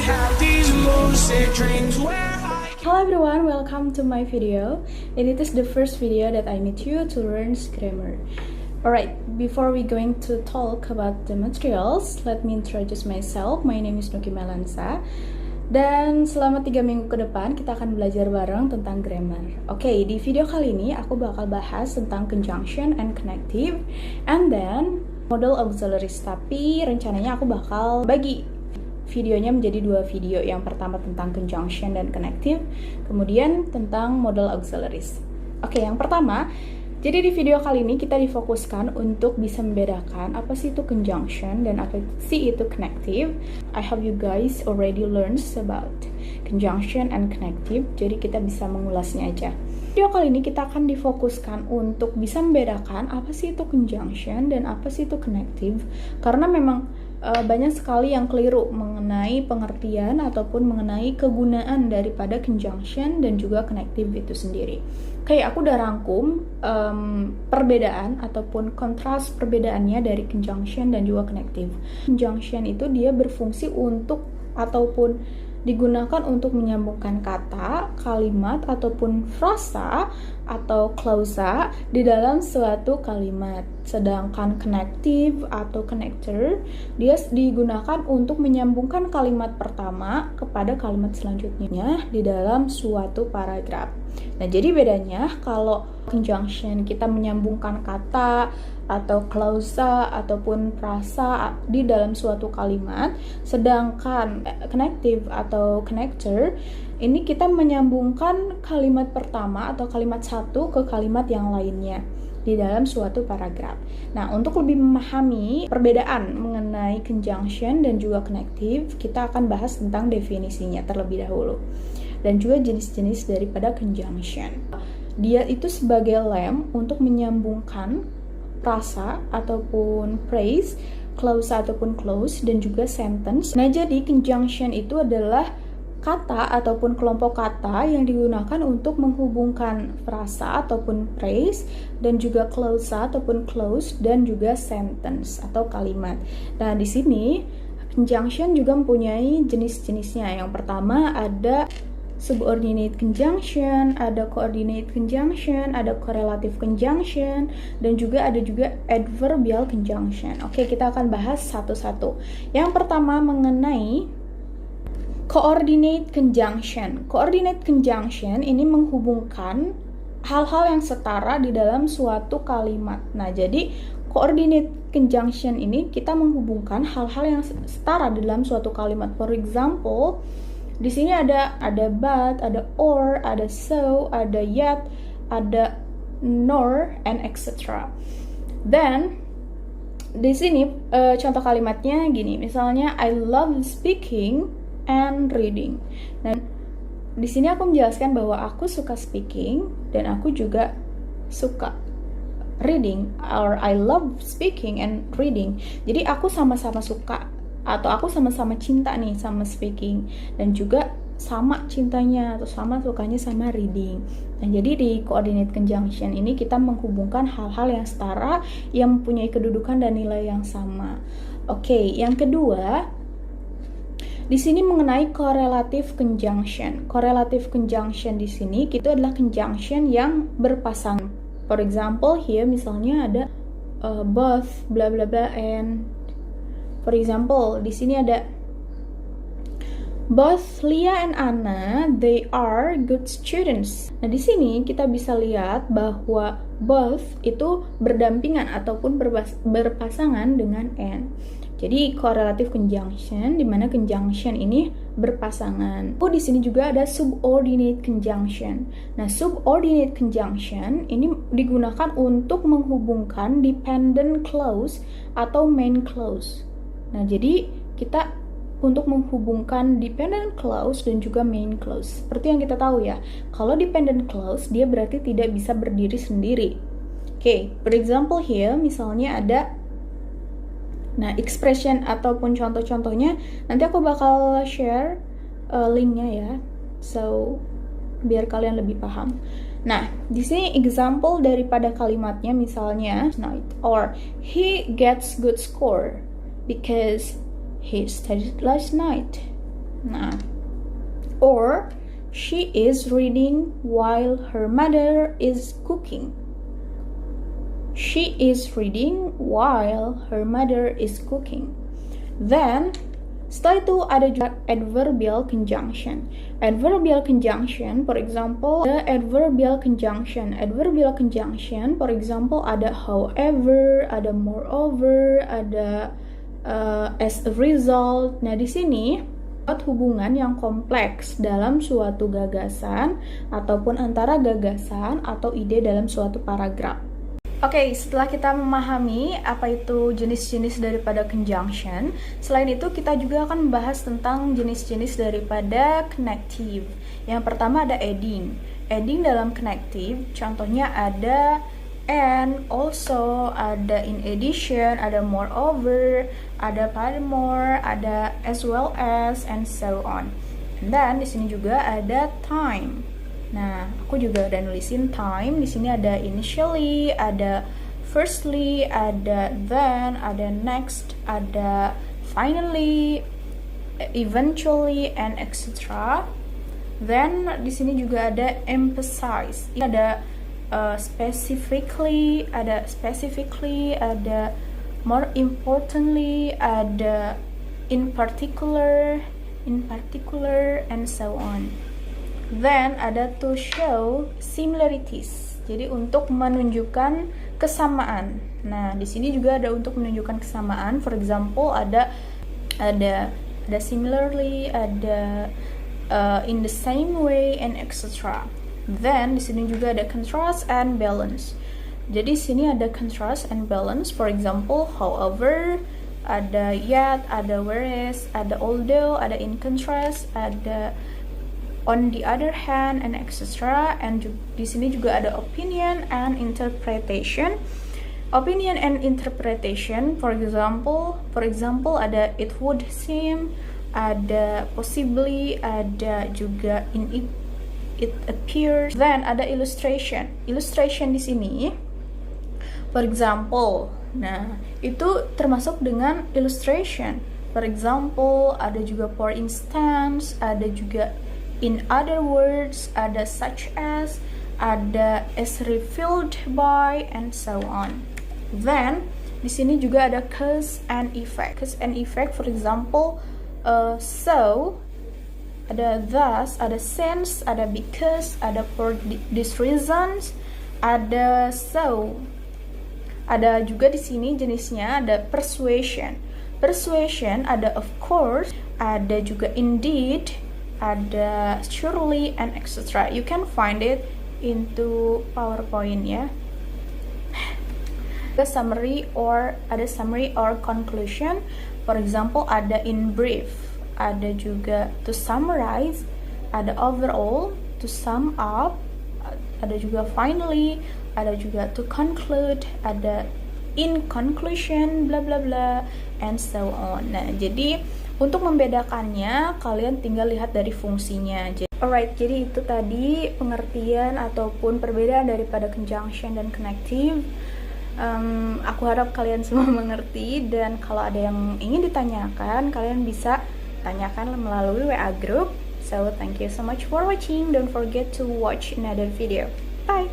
have these lucid dreams where Hello everyone, welcome to my video. And it is the first video that I meet you to learn grammar. Alright, before we going to talk about the materials, let me introduce myself. My name is Nuki Melansa. Dan selama 3 minggu ke depan kita akan belajar bareng tentang grammar. Oke, di video kali ini aku bakal bahas tentang conjunction and connective, and then modal auxiliaries. Tapi rencananya aku bakal bagi videonya menjadi 2 video. Yang pertama tentang conjunction dan connective, kemudian tentang modal auxiliaries. Oke, yang pertama, jadi di video kali ini kita difokuskan untuk bisa membedakan apa sih itu conjunction dan apa sih itu connective. I hope you guys already learned about conjunction and connective, jadi kita bisa mengulasnya aja. Video kali ini kita akan difokuskan untuk bisa membedakan apa sih itu conjunction dan apa sih itu connective, karena memang banyak sekali yang keliru mengenai pengertian ataupun mengenai kegunaan daripada conjunction dan juga connective itu sendiri. Oke, aku udah rangkum perbedaan ataupun kontras perbedaannya dari conjunction dan juga connective. Conjunction itu dia berfungsi untuk ataupun digunakan untuk menyambungkan kata, kalimat, ataupun frasa atau klausa di dalam suatu kalimat. Sedangkan connective atau connector, dia digunakan untuk menyambungkan kalimat pertama kepada kalimat selanjutnya di dalam suatu paragraf. Nah, jadi bedanya kalau conjunction kita menyambungkan kata atau klausa ataupun frasa di dalam suatu kalimat, sedangkan connective atau connector ini kita menyambungkan kalimat pertama atau kalimat satu ke kalimat yang lainnya di dalam suatu paragraf. Nah, untuk lebih memahami perbedaan mengenai conjunction dan juga connective, kita akan bahas tentang definisinya terlebih dahulu dan juga jenis-jenis daripada conjunction. Dia itu sebagai lem untuk menyambungkan frasa ataupun phrase, klausa ataupun clause, dan juga sentence. Nah, jadi conjunction itu adalah kata ataupun kelompok kata yang digunakan untuk menghubungkan frasa ataupun phrase, dan juga klausa ataupun clause, dan juga sentence atau kalimat. Nah, di sini conjunction juga mempunyai jenis-jenisnya. Yang pertama ada subordinate conjunction, ada coordinate conjunction, ada correlative conjunction, dan juga ada adverbial conjunction. Oke, kita akan bahas satu-satu. Yang pertama mengenai coordinate conjunction. Coordinate conjunction ini menghubungkan hal-hal yang setara di dalam suatu kalimat. Nah, jadi coordinate conjunction ini kita menghubungkan hal-hal yang setara di dalam suatu kalimat. For example, di sini ada but, ada or, ada so, ada yet, ada nor, and etc. Then di sini contoh kalimatnya gini, misalnya I love speaking and reading. Dan di sini aku menjelaskan bahwa aku suka speaking dan aku juga suka reading, or I love speaking and reading. Jadi aku sama-sama suka atau aku sama-sama cinta nih sama speaking, dan juga sama cintanya atau sama sukanya sama reading. Nah, jadi di coordinate conjunction ini kita menghubungkan hal-hal yang setara yang mempunyai kedudukan dan nilai yang sama. Oke, yang kedua di sini mengenai correlative conjunction. Correlative conjunction di sini itu adalah conjunction yang berpasangan. For example, here misalnya ada both bla bla bla and. For example, di sini ada both Lia and Anna, they are good students. Nah, di sini kita bisa lihat bahwa both itu berdampingan ataupun berpasangan dengan and. Jadi correlative conjunction, di mana conjunction ini berpasangan. Di sini juga ada subordinate conjunction. Nah, subordinate conjunction ini digunakan untuk menghubungkan dependent clause atau main clause. Nah, jadi kita untuk menghubungkan dependent clause dan juga main clause. Seperti yang kita tahu ya, kalau dependent clause dia berarti tidak bisa berdiri sendiri. Oke, for example here misalnya ada, nah expression ataupun contoh-contohnya nanti aku bakal share linknya ya, so biar kalian lebih paham. Nah, di sini example daripada kalimatnya misalnya night, or he gets good score because he studied last night. Nah, or she is reading while her mother is cooking. She is reading while her mother is cooking. Then setelah itu ada juga adverbial conjunction. Adverbial conjunction, for example, the adverbial conjunction. Adverbial conjunction, for example, ada however, ada moreover, ada as a result. Nah, di sini hubungan yang kompleks dalam suatu gagasan ataupun antara gagasan atau ide dalam suatu paragraf. Oke, setelah kita memahami apa itu jenis-jenis daripada conjunction, selain itu kita juga akan membahas tentang jenis-jenis daripada connective. Yang pertama ada adding. Adding dalam connective, contohnya ada and, also, ada in addition, ada moreover, ada furthermore, ada as well as, and so on. Dan di sini juga ada time. Nah, aku juga udah nulisin time. Di sini ada initially, ada firstly, ada then, ada next, ada finally, eventually, and etc. Then di sini juga ada emphasize. Ini ada specifically, ada more importantly, ada in particular, and so on. Then ada to show similarities. Jadi untuk menunjukkan kesamaan. Nah, di sini juga ada untuk menunjukkan kesamaan. For example, ada similarly, ada in the same way, and etc. Then di sini juga ada contrast and balance. Jadi di sini ada contrast and balance. For example, however, ada yet, ada whereas, ada although, ada in contrast, ada on the other hand, and etc. And di sini juga ada opinion and interpretation. Opinion and interpretation, for example, ada it would seem, ada possibly, ada juga in it appears. Then ada illustration. Illustration di sini, for example. Nah, itu termasuk dengan illustration. For example, ada juga for instance, ada juga in other words, ada such as, ada as revealed by, and so on. Then di sini juga ada cause and effect. Cause and effect, for example, so, ada thus, ada since, ada because, ada for these reasons, ada so. Ada juga di sini jenisnya ada persuasion. Persuasion ada of course, ada juga indeed, ada surely, and etc. You can find it into PowerPoint ya. Ada summary or conclusion. For example, ada in brief, ada juga to summarize, ada overall, to sum up, ada juga finally, ada juga to conclude, ada in conclusion, bla bla bla, and so on. Nah, jadi untuk membedakannya, kalian tinggal lihat dari fungsinya. Alright, jadi itu tadi pengertian ataupun perbedaan daripada conjunction dan connective. Aku harap kalian semua mengerti, dan kalau ada yang ingin ditanyakan, kalian bisa tanyakan melalui WA group. So, thank you so much for watching. Don't forget to watch another video. Bye!